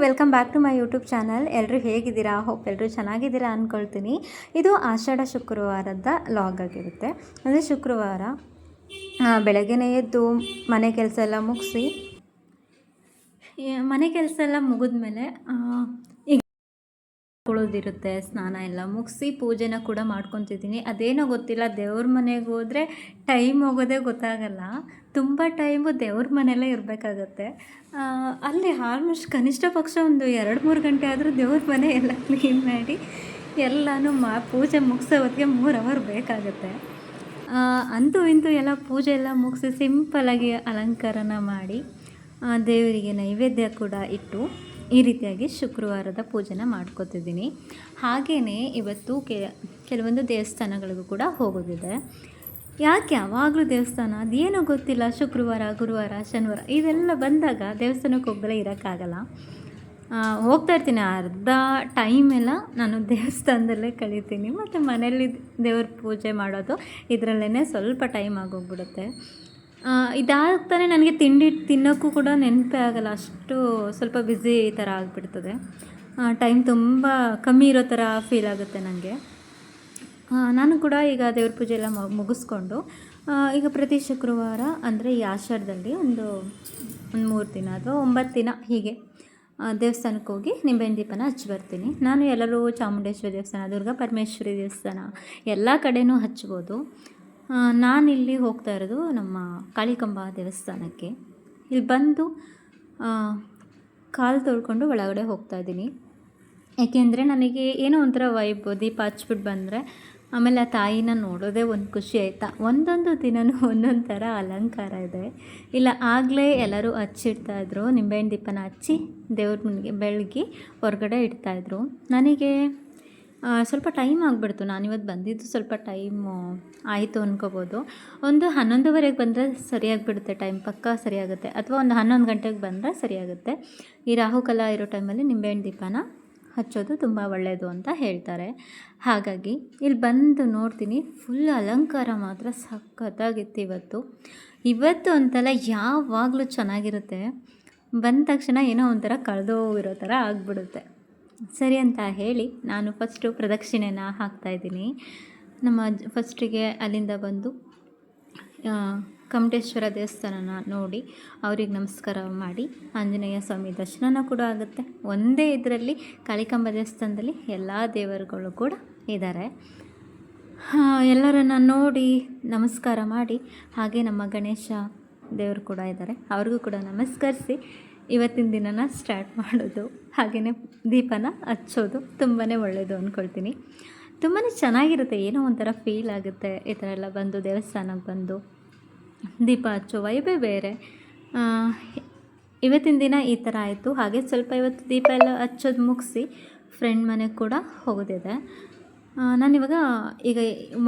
Welcome back to my YouTube channel. ಎಲ್ಲರೂ ಹೇಗಿದ್ದೀರಾ? Hope ಎಲ್ಲರೂ ಚೆನ್ನಾಗಿದ್ದೀರಾ ಅಂದ್ಕೊಳ್ತೀನಿ. ಇದು ಆಷಾಢ ಶುಕ್ರವಾರದ ಲಾಗ್ ಆಗಿರುತ್ತೆ. ಅಂದರೆ ಶುಕ್ರವಾರ ಬೆಳಗ್ಗೆನೇ ಎದ್ದು ಮನೆ ಕೆಲಸ ಎಲ್ಲ ಮುಗಿಸಿ ಮುಗಿದ್ಮೇಲೆ ಕುಳೋದಿರುತ್ತೆ, ಸ್ನಾನ ಎಲ್ಲ ಮುಗಿಸಿ ಪೂಜೆನ ಕೂಡ ಮಾಡ್ಕೊತಿದ್ದೀನಿ. ಅದೇನೋ ಗೊತ್ತಿಲ್ಲ, ದೇವ್ರ ಮನೆಗೆ ಹೋದರೆ ಟೈಮ್ ಹೋಗೋದೇ ಗೊತ್ತಾಗಲ್ಲ. ತುಂಬ ಟೈಮು ದೇವ್ರ ಮನೆಯಲ್ಲೇ ಇರಬೇಕಾಗತ್ತೆ. ಅಲ್ಲಿ ಆಲ್ಮೋಸ್ಟ್ ಕನಿಷ್ಠ ಪಕ್ಷ ಒಂದು 2-3 ಗಂಟೆ ಆದರೂ ದೇವ್ರ ಮನೆ ಎಲ್ಲ ಕ್ಲೀನ್ ಮಾಡಿ ಎಲ್ಲನೂ ಪೂಜೆ ಮುಗಿಸೋ ಹೊತ್ತಿಗೆ 3 ಅವರ್ ಬೇಕಾಗುತ್ತೆ. ಅಂತೂ ಇಂತೂ ಎಲ್ಲ ಪೂಜೆ ಎಲ್ಲ ಮುಗಿಸಿ ಸಿಂಪಲಾಗಿ ಅಲಂಕಾರನ ಮಾಡಿ ದೇವರಿಗೆ ನೈವೇದ್ಯ ಕೂಡ ಇಟ್ಟು ಈ ರೀತಿಯಾಗಿ ಶುಕ್ರವಾರದ ಪೂಜೆನ ಮಾಡ್ಕೋತಿದ್ದೀನಿ. ಹಾಗೆಯೇ ಇವತ್ತು ಕೆಲವೊಂದು ದೇವಸ್ಥಾನಗಳಿಗೂ ಕೂಡ ಹೋಗೋದಿದೆ. ಯಾಕೆ ಯಾವಾಗಲೂ ದೇವಸ್ಥಾನ ಅದೇನೋ ಗೊತ್ತಿಲ್ಲ, ಶುಕ್ರವಾರ, ಗುರುವಾರ, ಶನಿವಾರ ಇದೆಲ್ಲ ಬಂದಾಗ ದೇವಸ್ಥಾನಕ್ಕೆ ಹೋಗ್ದಲೇ ಇರೋಕ್ಕಾಗಲ್ಲ. ಹೋಗ್ತಾ ಇರ್ತೀನಿ, ಅರ್ಧ ಟೈಮೆಲ್ಲ ನಾನು ದೇವಸ್ಥಾನದಲ್ಲೇ ಕಳೀತೀನಿ. ಮತ್ತು ಮನೇಲಿ ದೇವ್ರ ಪೂಜೆ ಮಾಡೋದು ಇದರಲ್ಲೇ ಸ್ವಲ್ಪ ಟೈಮ್ ಆಗೋಗ್ಬಿಡುತ್ತೆ. ಇದಾಗ್ತಾನೆ ನನಗೆ ತಿಂಡಿ ತಿನ್ನೋಕ್ಕೂ ಕೂಡ ನೆನಪೇ ಆಗೋಲ್ಲ, ಅಷ್ಟು ಸ್ವಲ್ಪ ಬ್ಯುಸಿ ಈ ಥರ ಆಗಿಬಿಡ್ತದೆ. ಟೈಮ್ ತುಂಬ ಕಮ್ಮಿ ಇರೋ ಥರ ಫೀಲ್ ಆಗುತ್ತೆ ನನಗೆ. ನಾನು ಕೂಡ ಈಗ ದೇವ್ರ ಪೂಜೆ ಎಲ್ಲ ಮುಗಿಸ್ಕೊಂಡು ಈಗ ಪ್ರತಿ ಶುಕ್ರವಾರ ಅಂದರೆ ಈ ಆಷಾಢದಲ್ಲಿ ಒಂದು 3 ದಿನ ಅಥವಾ 9 ದಿನ ಹೀಗೆ ದೇವಸ್ಥಾನಕ್ಕೆ ಹೋಗಿ ನಿಂಬೆಹಣ್ಣು ದೀಪನ ಹಚ್ಚಿ ಬರ್ತೀನಿ. ನಾನು ಎಲ್ಲರೂ ಚಾಮುಂಡೇಶ್ವರಿ ದೇವಸ್ಥಾನ, ದುರ್ಗಾ ಪರಮೇಶ್ವರಿ ದೇವಸ್ಥಾನ ಎಲ್ಲ ಕಡೆಯೂ ಹಚ್ಬೋದು. ನಾನಿಲ್ಲಿ ಹೋಗ್ತಾ ಇರೋದು ನಮ್ಮ ಕಾಳಿಕಾಂಬ ದೇವಸ್ಥಾನಕ್ಕೆ. ಇಲ್ಲಿ ಬಂದು ಕಾಲು ತೊಳ್ಕೊಂಡು ಒಳಗಡೆ ಹೋಗ್ತಾಯಿದ್ದೀನಿ. ಏಕೆಂದರೆ ನನಗೆ ಏನೋ ಒಂಥರ ವೈಬ್, ದೀಪ ಹಚ್ಬಿಟ್ಟು ಬಂದರೆ ಆಮೇಲೆ ಆ ತಾಯಿನ ನೋಡೋದೇ ಒಂದು ಖುಷಿ ಆಯಿತಾ. ಒಂದೊಂದು ದಿನವೂ ಒಂದೊಂದು ಥರ ಅಲಂಕಾರ ಇದೆ. ಇಲ್ಲ ಆಗಲೇ ಎಲ್ಲರೂ ಹಚ್ಚಿಡ್ತಾಯಿದ್ರು, ನಿಂಬೆಹಣ್ಣು ದೀಪನ ಹಚ್ಚಿ ದೇವ್ರ ಮುಂದೆ ಬೆಳಗ್ಗೆ ಹೊರಗಡೆ ಇಡ್ತಾಯಿದ್ರು. ನನಗೆ ಸ್ವಲ್ಪ ಟೈಮ್ ಆಗಿಬಿಡ್ತು. ನಾನಿವತ್ತು ಬಂದಿದ್ದು ಸ್ವಲ್ಪ ಟೈಮು ಆಯಿತು ಅಂದ್ಕೋಬೋದು. ಒಂದು 11:30ಗೆ ಬಂದರೆ ಸರಿಯಾಗಿಬಿಡುತ್ತೆ, ಟೈಮ್ ಪಕ್ಕಾ ಸರಿಯಾಗುತ್ತೆ. ಅಥವಾ ಒಂದು 11 ಗಂಟೆಗೆ ಬಂದರೆ ಸರಿಯಾಗುತ್ತೆ. ಈ ರಾಹುಕಾಲ ಇರೋ ಟೈಮಲ್ಲಿ ನಿಂಬೆಹಣ್ಣು ದೀಪನ ಹಚ್ಚೋದು ತುಂಬ ಒಳ್ಳೆಯದು ಅಂತ ಹೇಳ್ತಾರೆ. ಹಾಗಾಗಿ ಇಲ್ಲಿ ಬಂದು ನೋಡ್ತೀನಿ, ಫುಲ್ ಅಲಂಕಾರ ಮಾತ್ರ ಸಖತ್ತಾಗಿತ್ತು ಇವತ್ತು ಅಂತಲ್ಲ, ಯಾವಾಗಲೂ ಚೆನ್ನಾಗಿರುತ್ತೆ. ಬಂದ ತಕ್ಷಣ ಏನೋ ಒಂಥರ ಕಳೆದೋಗಿರೋ ಥರ ಆಗಿಬಿಡುತ್ತೆ. ಸರಿ ಅಂತ ಹೇಳಿ ನಾನು ಫಸ್ಟು ಪ್ರದಕ್ಷಿಣೆನ ಹಾಕ್ತಾಯಿದ್ದೀನಿ. ಫಸ್ಟಿಗೆ ಅಲ್ಲಿಂದ ಬಂದು ಕಮಟೇಶ್ವರ ದೇವಸ್ಥಾನನ ನೋಡಿ ಅವ್ರಿಗೆ ನಮಸ್ಕಾರ ಮಾಡಿ ಆಂಜನೇಯ ಸ್ವಾಮಿ ದರ್ಶನ ಕೂಡ ಆಗುತ್ತೆ. ಒಂದೇ ಇದರಲ್ಲಿ ಕಾಳಿಕಾಂಬ ದೇವಸ್ಥಾನದಲ್ಲಿ ಎಲ್ಲ ದೇವರುಗಳು ಕೂಡ ಇದ್ದಾರೆ. ಎಲ್ಲರನ್ನು ನೋಡಿ ನಮಸ್ಕಾರ ಮಾಡಿ, ಹಾಗೆ ನಮ್ಮ ಗಣೇಶ ದೇವರು ಕೂಡ ಇದ್ದಾರೆ, ಅವ್ರಿಗೂ ಕೂಡ ನಮಸ್ಕರಿಸಿ ಇವತ್ತಿನ ದಿನನ ಸ್ಟಾರ್ಟ್ ಮಾಡೋದು. ಹಾಗೆಯೇ ದೀಪನ ಹಚ್ಚೋದು ತುಂಬಾ ಒಳ್ಳೆಯದು ಅಂದ್ಕೊಳ್ತೀನಿ. ತುಂಬಾ ಚೆನ್ನಾಗಿರುತ್ತೆ, ಏನೋ ಒಂಥರ ಫೀಲ್ ಆಗುತ್ತೆ ಈ ಥರ ಎಲ್ಲ ಬಂದು ದೇವಸ್ಥಾನಕ್ಕೆ ಬಂದು ದೀಪ ಹಚ್ಚೋ ವೈಬೇ ಬೇರೆ. ಇವತ್ತಿನ ದಿನ ಈ ಥರ ಆಯಿತು. ಹಾಗೆ ಸ್ವಲ್ಪ ಇವತ್ತು ದೀಪ ಎಲ್ಲ ಹಚ್ಚೋದು ಮುಗಿಸಿ ಫ್ರೆಂಡ್ ಮನೆಗೆ ಕೂಡ ಹೋಗೋದಿದೆ. ನಾನಿವಾಗ ಈಗ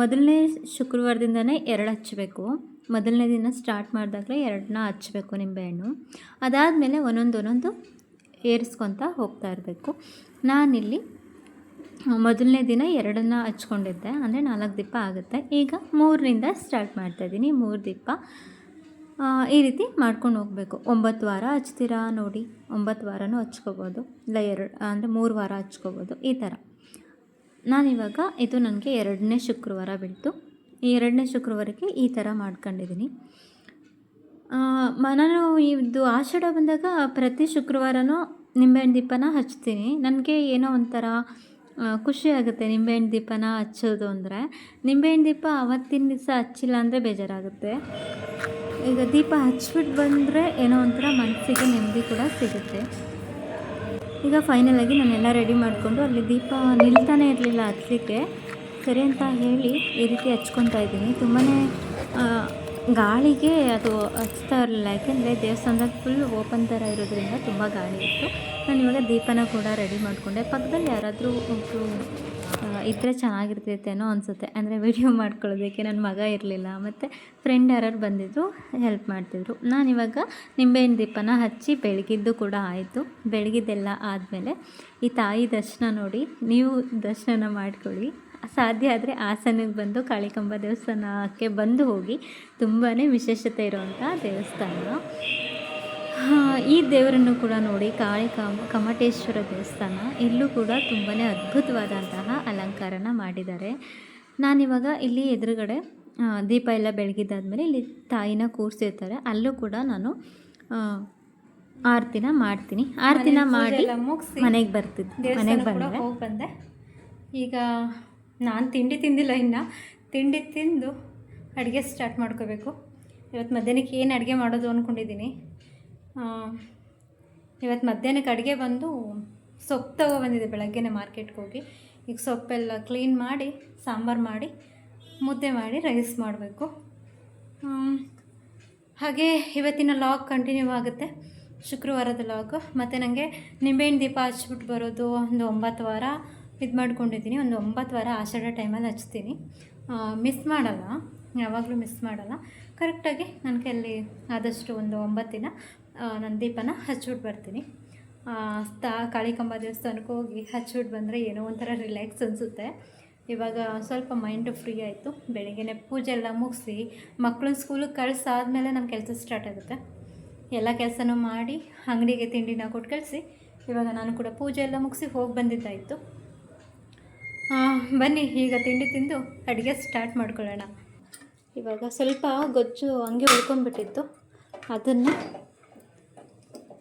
ಮೊದಲನೇ ಶುಕ್ರವಾರದಿಂದನೇ 2 ಹಚ್ಚಬೇಕು. ಮೊದಲನೇ ದಿನ ಸ್ಟಾರ್ಟ್ ಮಾಡಿದಾಗಲೇ 2ನ ಹಚ್ಚಬೇಕು ನಿಂಬೆಹಣ್ಣು. ಅದಾದಮೇಲೆ ಒಂದೊಂದು ಏರಿಸ್ಕೊತ ಹೋಗ್ತಾ ಇರಬೇಕು. ನಾನಿಲ್ಲಿ ಮೊದಲನೇ ದಿನ 2ನ್ನ ಹಚ್ಕೊಂಡಿದ್ದೆ, ಅಂದರೆ 4 ದೀಪ ಆಗುತ್ತೆ. ಈಗ 3ರಿಂದ ಸ್ಟಾರ್ಟ್ ಮಾಡ್ತಾಯಿದ್ದೀನಿ. 3 ದೀಪ ಈ ರೀತಿ ಮಾಡ್ಕೊಂಡು ಹೋಗಬೇಕು. 9 ವಾರ ಹಚ್ತೀರಾ ನೋಡಿ, 9 ವಾರನೂ ಹಚ್ಕೋಬೋದು, ಇಲ್ಲ 3 ವಾರ ಹಚ್ಕೋಬೋದು. ಈ ಥರ ನಾನಿವಾಗ ಇದು ನನಗೆ 2ನೇ ಶುಕ್ರವಾರ ಬೀಳ್ತು. ಈ 2ನೇ ಶುಕ್ರವಾರಕ್ಕೆ ಈ ಥರ ಮಾಡ್ಕೊಂಡಿದ್ದೀನಿ. ನಾನು ಇದು ಆಷಾಢ ಬಂದಾಗ ಪ್ರತಿ ಶುಕ್ರವಾರನೂ ನಿಂಬೆಹಣ್ಣು ದೀಪನ ಹಚ್ತೀನಿ. ನನಗೆ ಏನೋ ಒಂಥರ ಖುಷಿ ಆಗುತ್ತೆ ನಿಂಬೆಹಣ್ಣು ದೀಪನ ಹಚ್ಚೋದು ಅಂದರೆ. ನಿಂಬೆಹಣ್ಣು ದೀಪ ಆವತ್ತಿನ ದಿವಸ ಹಚ್ಚಿಲ್ಲ ಅಂದರೆ ಬೇಜಾರಾಗುತ್ತೆ. ಈಗ ದೀಪ ಹಚ್ಬಿಟ್ಟು ಬಂದರೆ ಏನೋ ಒಂಥರ ಮನಸ್ಸಿಗೆ ನೆಮ್ಮದಿ ಕೂಡ ಸಿಗುತ್ತೆ. ಈಗ ಫೈನಲಾಗಿ ನಾನೆಲ್ಲ ರೆಡಿ ಮಾಡಿಕೊಂಡು ಅಲ್ಲಿ ದೀಪ ನಿಲ್ತಾನೆ ಇರಲಿಲ್ಲ ಹಚ್ಚಲಿಕ್ಕೆ. ಸರಿ ಅಂತ ಹೇಳಿ ಈ ರೀತಿ ಹಚ್ಕೊತಾ ಇದ್ದೀನಿ. ತುಂಬಾ ಗಾಳಿಗೆ ಅದು ಹಚ್ತಾ ಇರಲಿಲ್ಲ, ಯಾಕೆಂದರೆ ದೇವಸ್ಥಾನದಾಗ ಫುಲ್ ಓಪನ್ ಥರ ಇರೋದ್ರಿಂದ ತುಂಬ ಗಾಳಿ ಇತ್ತು. ನಾನು ಇವಾಗ ದೀಪನ ಕೂಡ ರೆಡಿ ಮಾಡಿಕೊಂಡೆ. ಪಕ್ಕದಲ್ಲಿ ಯಾರಾದರೂ ಒಬ್ಬರು ಇದ್ದರೆ ಚೆನ್ನಾಗಿರ್ತೈತೇನೋ ಅನಿಸುತ್ತೆ, ಅಂದರೆ ವಿಡಿಯೋ ಮಾಡ್ಕೊಳ್ಳೋದಕ್ಕೆ. ನನ್ನ ಮಗ ಇರಲಿಲ್ಲ, ಮತ್ತು ಫ್ರೆಂಡ್ ಯಾರು ಬಂದಿದ್ದರು, ಹೆಲ್ಪ್ ಮಾಡ್ತಿದ್ರು. ನಾನಿವಾಗ ನಿಂಬೆಹಣ್ಣು ದೀಪನ ಹಚ್ಚಿ ಬೆಳಗಿದ್ದು ಕೂಡ ಆಯಿತು. ಬೆಳಗಿದ್ದೆಲ್ಲ ಆದಮೇಲೆ ಈ ತಾಯಿ ದರ್ಶನ ನೋಡಿ ನೀವು ದರ್ಶನ ಮಾಡ್ಕೊಳ್ಳಿ. ಸಾಧ್ಯ ಆದರೆ ಹಾಸನಕ್ಕೆ ಬಂದು ಕಾಳಿಕಾಂಬ ದೇವಸ್ಥಾನಕ್ಕೆ ಬಂದು ಹೋಗಿ, ತುಂಬಾ ವಿಶೇಷತೆ ಇರೋವಂಥ ದೇವಸ್ಥಾನ. ಈ ದೇವರನ್ನು ಕೂಡ ನೋಡಿ ಕಮಟೇಶ್ವರ ದೇವಸ್ಥಾನ. ಇಲ್ಲೂ ಕೂಡ ತುಂಬಾ ಅದ್ಭುತವಾದಂತಹ ಅಲಂಕಾರನ ಮಾಡಿದ್ದಾರೆ. ನಾನಿವಾಗ ಇಲ್ಲಿ ಎದುರುಗಡೆ ದೀಪ ಎಲ್ಲ ಬೆಳಗಿದ್ದಾದ್ಮೇಲೆ ಇಲ್ಲಿ ತಾಯಿನ ಕೂರಿಸಿರ್ತಾರೆ. ಅಲ್ಲೂ ಕೂಡ ನಾನು ಆರತಿನ ಮಾಡ್ತೀನಿ. ಆರತಿನ ಮಾಡಿ ಮನೆಗೆ ಮನೆಗೆ ಹೋಗಿ ಬಂದೆ. ಈಗ ನಾನು ತಿಂಡಿ ತಿಂದಿಲ್ಲ, ಇನ್ನು ತಿಂಡಿ ತಿಂದು ಅಡುಗೆ ಸ್ಟಾರ್ಟ್ ಮಾಡ್ಕೋಬೇಕು. ಇವತ್ತು ಮಧ್ಯಾಹ್ನಕ್ಕೆ ಏನು ಅಡುಗೆ ಮಾಡೋದು ಅಂದ್ಕೊಂಡಿದ್ದೀನಿ. ಇವತ್ತು ಮಧ್ಯಾಹ್ನಕ್ಕೆ ಅಡುಗೆ ಬಂದು ಸೊಪ್ಪು ತೊಗೊಬಂದಿದ್ದೆ ಬೆಳಗ್ಗೆನೇ ಮಾರ್ಕೆಟ್ಗೆ ಹೋಗಿ. ಈಗ ಸೊಪ್ಪೆಲ್ಲ ಕ್ಲೀನ್ ಮಾಡಿ ಸಾಂಬಾರು ಮಾಡಿ ಮುದ್ದೆ ಮಾಡಿ ರೈಸ್ ಮಾಡಬೇಕು. ಹಾಗೆ ಇವತ್ತಿನ ಲಾಗ್ ಕಂಟಿನ್ಯೂ ಆಗುತ್ತೆ, ಶುಕ್ರವಾರದ ಲಾಗು. ಮತ್ತು ನನಗೆ ನಿಂಬೆಹಣ್ಣು ದೀಪ ಹಚ್ಬಿಟ್ಟು ಬರೋದು ಒಂದು 9 ವಾರ ಇದು ಮಾಡ್ಕೊಂಡಿದ್ದೀನಿ. ಒಂದು 9 ವಾರ ಆಷಾಢ ಟೈಮಲ್ಲಿ ಹಚ್ತೀನಿ. ಮಿಸ್ ಮಾಡಲ್ಲ, ಯಾವಾಗಲೂ ಮಿಸ್ ಮಾಡಲ್ಲ. ಕರೆಕ್ಟಾಗಿ ನನ್ನ ಕೈಯಲ್ಲಿ ಆದಷ್ಟು ಒಂದು 9 ದಿನ ನಾನು ದೀಪನ ಹಚ್ಬಿಟ್ಟು ಬರ್ತೀನಿ. ಕಾಳಿಕಾಂಬ ದೇವಸ್ಥಾನಕ್ಕೆ ಹೋಗಿ ಹಚ್ಬಿಟ್ಟು ಬಂದರೆ ಏನೋ ಒಂಥರ ರಿಲ್ಯಾಕ್ಸ್ ಅನಿಸುತ್ತೆ. ಇವಾಗ ಸ್ವಲ್ಪ ಮೈಂಡು ಫ್ರೀ ಆಯಿತು. ಬೆಳಗ್ಗೆನೇ ಪೂಜೆ ಎಲ್ಲ ಮುಗಿಸಿ ಮಕ್ಕಳನ್ನ ಸ್ಕೂಲಿಗೆ ಕಳಿಸಾದ್ಮೇಲೆ ನಮ್ಮ ಕೆಲಸ ಸ್ಟಾರ್ಟ್ ಆಗುತ್ತೆ. ಎಲ್ಲ ಕೆಲಸನೂ ಮಾಡಿ ಅಂಗಡಿಗೆ ತಿಂಡಿನ ಕೊಟ್ಟು ಕಳಿಸಿ ಇವಾಗ ನಾನು ಕೂಡ ಪೂಜೆ ಎಲ್ಲ ಮುಗಿಸಿ ಹೋಗಿ ಬಂದಿದ್ದಾಯಿತು. ಬನ್ನಿ ಈಗ ತಿಂಡಿ ತಿಂದು ಅಡುಗೆ ಸ್ಟಾರ್ಟ್ ಮಾಡ್ಕೊಳ್ಳೋಣ. ಇವಾಗ ಸ್ವಲ್ಪ ಗೊಜ್ಜು ಹಂಗೆ ಉಳ್ಕೊಂಡ್ಬಿಟ್ಟಿತ್ತು, ಅದನ್ನು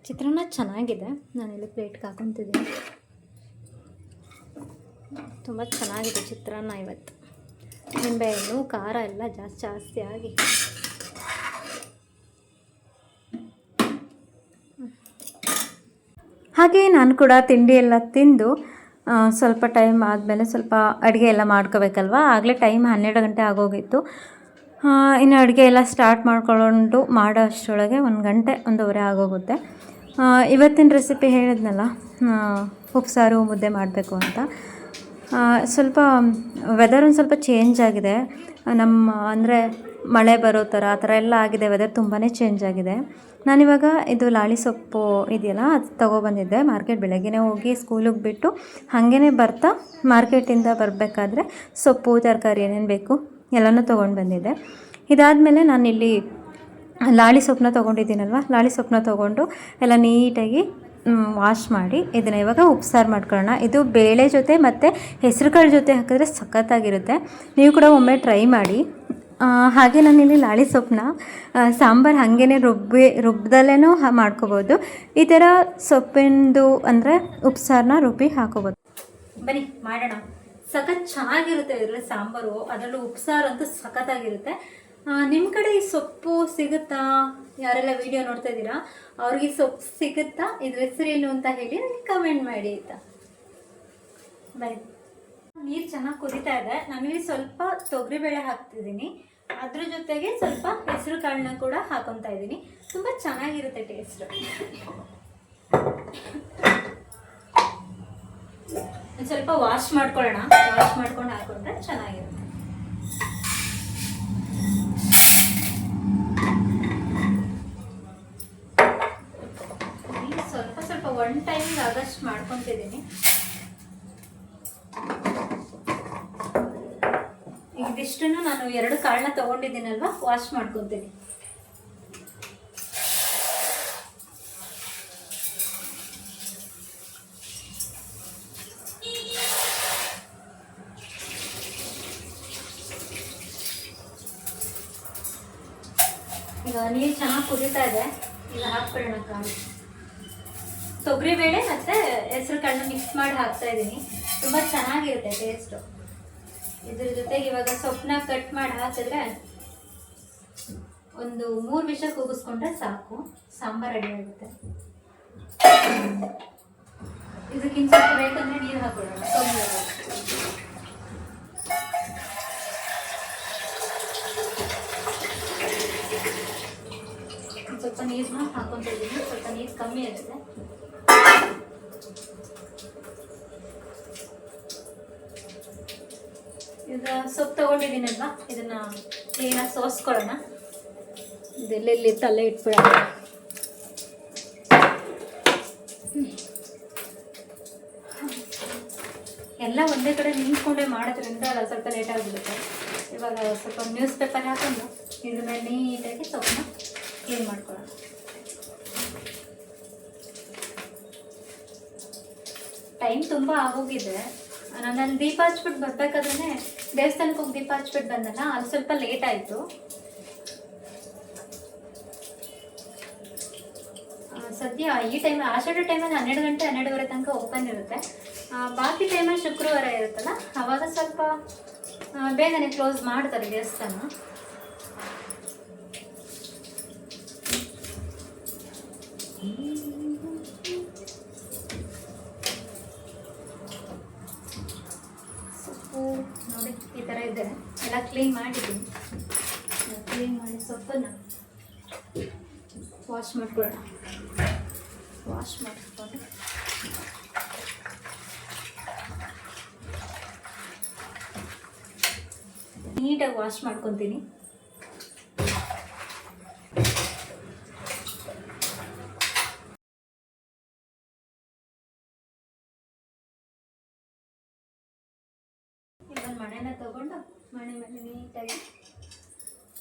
ಚಿತ್ರಾನ್ನ ಚೆನ್ನಾಗಿದೆ. ನಾನಿಲ್ಲಿ ಪ್ಲೇಟ್ಗೆ ಹಾಕೊತಿದ್ದೀನಿ. ತುಂಬ ಚೆನ್ನಾಗಿದೆ ಚಿತ್ರಾನ್ನ ಇವತ್ತು. ನಿಂಬೆಹಣ್ಣು ಖಾರ ಎಲ್ಲ ಜಾಸ್ತಿ ಆಗಿ ಹಾಗೆ ನಾನು ಕೂಡ ತಿಂಡಿ ಎಲ್ಲ ತಿಂದು ಸ್ವಲ್ಪ ಟೈಮ್ ಆದಮೇಲೆ ಸ್ವಲ್ಪ ಅಡುಗೆ ಎಲ್ಲ ಮಾಡ್ಕೋಬೇಕಲ್ವ. ಆಗಲೇ ಟೈಮ್ 12 ಗಂಟೆ ಆಗೋಗಿತ್ತು. ಇನ್ನು ಅಡುಗೆ ಎಲ್ಲ ಸ್ಟಾರ್ಟ್ ಮಾಡ್ಕೊಂಡು ಮಾಡೋ ಅಷ್ಟರೊಳಗೆ 1 ಗಂಟೆ 1:15 ಆಗೋಗುತ್ತೆ. ಇವತ್ತಿನ ರೆಸಿಪಿ ಹೇಳಿದ್ನಲ್ಲ, ಉಪ್ಸಾರು ಮುದ್ದೆ ಮಾಡಬೇಕು ಅಂತ. ಸ್ವಲ್ಪ ವೆದರ್ ಒಂದು ಸ್ವಲ್ಪ ಚೇಂಜ್ ಆಗಿದೆ. ಅಂದರೆ ಮಳೆ ಬರೋ ಥರ ಆ ಥರ ಎಲ್ಲ ಆಗಿದೆ. ವೆದರ್ ತುಂಬಾ ಚೇಂಜ್ ಆಗಿದೆ. ನಾನಿವಾಗ ಇದು ಲಾಳಿ ಸೊಪ್ಪು ಇದೆಯಲ್ಲ, ಅದು ತೊಗೊಬಂದಿದ್ದೆ ಮಾರ್ಕೆಟ್. ಬೆಳಗ್ಗೆನೇ ಹೋಗಿ ಸ್ಕೂಲಿಗೆ ಬಿಟ್ಟು ಹಾಗೇ ಬರ್ತಾ ಮಾರ್ಕೆಟಿಂದ ಬರಬೇಕಾದ್ರೆ ಸೊಪ್ಪು ತರಕಾರಿ ಏನೇನು ಬೇಕು ಎಲ್ಲನೂ ತೊಗೊಂಡು ಬಂದಿದ್ದೆ. ಇದಾದಮೇಲೆ ನಾನಿಲ್ಲಿ ಲಾಳಿ ಸೊಪ್ಪನ್ನ ತೊಗೊಂಡಿದ್ದೀನಲ್ವ, ಲಾಳಿ ಸೊಪ್ಪನ್ನ ತೊಗೊಂಡು ಎಲ್ಲ ನೀಟಾಗಿ ವಾಶ್ ಮಾಡಿ ಇದನ್ನು ಇವಾಗ ಉಪ್ಸಾರು ಮಾಡ್ಕೊಳ್ಳೋಣ. ಇದು ಬೇಳೆ ಜೊತೆ ಮತ್ತು ಹೆಸರುಕಾಳು ಜೊತೆ ಹಾಕಿದ್ರೆ ಸಖತ್ತಾಗಿರುತ್ತೆ. ನೀವು ಕೂಡ ಒಮ್ಮೆ ಟ್ರೈ ಮಾಡಿ. ಹಾಗೆ ನಾನಿಲ್ಲಿ ಲಾಳಿ ಸೊಪ್ಪನ್ನ ಸಾಂಬಾರು ಹಾಗೇ ರುಬ್ಬದಲ್ಲೇ ಮಾಡ್ಕೋಬೋದು. ಈ ಥರ ಸೊಪ್ಪಿಂದು ಅಂದರೆ ಉಪ್ಸಾರನ್ನ ರುಬ್ಬಿ ಹಾಕೋಬೋದು. ಬನ್ನಿ ಮಾಡೋಣ. ಸಖತ್ ಚೆನ್ನಾಗಿರುತ್ತೆ ಇದರಲ್ಲಿ ಸಾಂಬಾರು, ಅದರಲ್ಲೂ ಉಪ್ಸಾರು ಅಂತೂ ಸಖತ್ತಾಗಿರುತ್ತೆ. ನಿಮ್ಮ ಕಡೆ ಈ ಸೊಪ್ಪು ಸಿಗುತ್ತಾ? ಯಾರೆಲ್ಲ ವಿಡಿಯೋ ನೋಡ್ತಾ ಇದ್ದೀರಾ ಅವ್ರಿಗೆ ಸೊಪ್ಪು ಸಿಗುತ್ತಾ? ಇದ್ರ ಹೆಸರೇನು ಅಂತ ಹೇಳಿ ನನಗೆ ಕಮೆಂಟ್ ಮಾಡಿ ಆಯಿತಾ. ಬನ್ನಿ. ನೀರು ಚೆನ್ನಾಗಿ ಕುದೀತಾ ಇದೆ. ನಾನಿಲ್ಲಿ ಸ್ವಲ್ಪ ತೊಗರಿಬೇಳೆ ಹಾಕ್ತಿದ್ದೀನಿ, ಅದ್ರ ಜೊತೆಗೆ ಸ್ವಲ್ಪ ಹೆಸರು ಕಾಳನ್ನ ಕೂಡ ಹಾಕೊತಾ ಇದ್ದೀನಿ. ತುಂಬ ಚೆನ್ನಾಗಿರುತ್ತೆ ಟೇಸ್ಟ್. ಸ್ವಲ್ಪ ವಾಶ್ ಮಾಡ್ಕೊಳ್ಳೋಣ. ವಾಶ್ ಮಾಡ್ಕೊಂಡು ಹಾಕೊಂಡ್ರೆ ಚೆನ್ನಾಗಿರುತ್ತೆ. ಸ್ವಲ್ಪ 1 ಟೈಮಿಗೆ ಆಗಷ್ಟು ಮಾಡ್ಕೊತಿದ್ದೀನಿ. ಇದಿಷ್ಟನ್ನು ನಾನು 2 ಕಾಳನ್ನ ತೊಗೊಂಡಿದ್ದೀನಲ್ವ, ವಾಶ್ ಮಾಡ್ಕೊತೀನಿ. ಈಗ ನೀರು ಚೆನ್ನಾಗಿ ಕುದೀತಾ ಇದೆ. ಈಗ ಹಾಕ್ಬಿಡೋಣ ಕಾಳು. ತೊಗರಿಬೇಳೆ ಮತ್ತು ಹೆಸರು ಕಾಳನ್ನ ಮಿಕ್ಸ್ ಮಾಡಿ ಹಾಕ್ತಾ ಇದ್ದೀನಿ. ತುಂಬ ಚೆನ್ನಾಗಿರುತ್ತೆ ಟೇಸ್ಟು. ಇದ್ರ ಜೊತೆಗೆ ಇವಾಗ ಸೊಪ್ಪನ್ನ ಕಟ್ ಮಾಡಿ ಹಾಕಿದ್ರೆ ಒಂದು 3 ವಿಷಲ್ ಕೂಗಿಸ್ಕೊಂಡ್ರೆ ಸಾಕು, ಸಾಂಬಾರು ರೆಡಿ ಆಗುತ್ತೆ. ಇದಕ್ಕಿಂತ ಸ್ವಲ್ಪ ಬೇಕಂದ್ರೆ ನೀರು ಹಾಕೊಳ್ಳೋಣ. ಸ್ವಲ್ಪ ನೀರನ್ನ ಹಾಕೊತ ಇದ್ದೀನಿ. ಸ್ವಲ್ಪ ನೀರು ಕಮ್ಮಿ ಆಗುತ್ತೆ. ಈಗ ಸೊಪ್ಪು ತೊಗೊಂಡಿದ್ದೀನಲ್ವ, ಇದನ್ನು ಕ್ಲೀನಾಗಿ ಸೋಸ್ಕೊಳ್ಳೋಣ. ಇದೆಲ್ಲೆಲ್ಲಿ ತಲೆ ಇಟ್ಬಿಡೋಣ. ಎಲ್ಲ ಒಂದೇ ಕಡೆ ನಿಂತ್ಕೊಂಡೇ ಮಾಡೋದ್ರಿಂದ ಸ್ವಲ್ಪ ಲೇಟ್ ಆಗಿಬಿಡುತ್ತೆ. ಇವಾಗ ಸ್ವಲ್ಪ ನ್ಯೂಸ್ ಪೇಪರ್ ಹಾಕೊಂಡು ಇದ್ರ ಮೇಲೆ ನೀಟಾಗಿ ಸೊಪ್ಪನ್ನ ಕ್ಲೀನ್ ಮಾಡ್ಕೊಳ್ಳೋಣ. ಟೈಮ್ ತುಂಬ ಆಗೋಗಿದೆ. ನಾನು ದೀಪ ಹಚ್ಬಿಟ್ಟು ಬರ್ಬೇಕಾದ್ರೆ ದೇವಸ್ಥಾನಕ್ಕೆ ಹೋಗಿ ದೀಪ ಹಚ್ಬಿಟ್ಟು ಬಂದಲ್ಲ, ಅಲ್ಲಿ ಸ್ವಲ್ಪ ಲೇಟ್ ಆಯಿತು. ಸದ್ಯ ಈ ಟೈಮ್ ಆಷಾಢ ಟೈಮಲ್ಲಿ 12 ಗಂಟೆ 12:30 ತನಕ ಓಪನ್ ಇರುತ್ತೆ. ಬಾಕಿ ಟೈಮಲ್ಲಿ ಶುಕ್ರವಾರ ಇರುತ್ತಲ್ಲ, ಆವಾಗ ಸ್ವಲ್ಪ ಬೇಗನೆ ಕ್ಲೋಸ್ ಮಾಡ್ತಾರೆ ದೇವಸ್ಥಾನ. ಸೊಪ್ಪು ನೋಡಿ ಈ ಥರ ಇದೆ, ಎಲ್ಲ ಕ್ಲೀನ್ ಮಾಡಿದ್ದೀನಿ. ಕ್ಲೀನ್ ಮಾಡಿ ಸೊಪ್ಪನ್ನು ವಾಶ್ ಮಾಡ್ಕೊಳ್ಳೋಣ. ವಾಶ್ ಮಾಡಿಕೊಂಡು ನೀಟಾಗಿ ವಾಶ್ ಮಾಡ್ಕೊತೀನಿ. ಇದನ್ನು ಮಣೆನ ತಗೊಂಡು ಮಣೆ ಮೇಲೆ ನೀಟಾಗಿ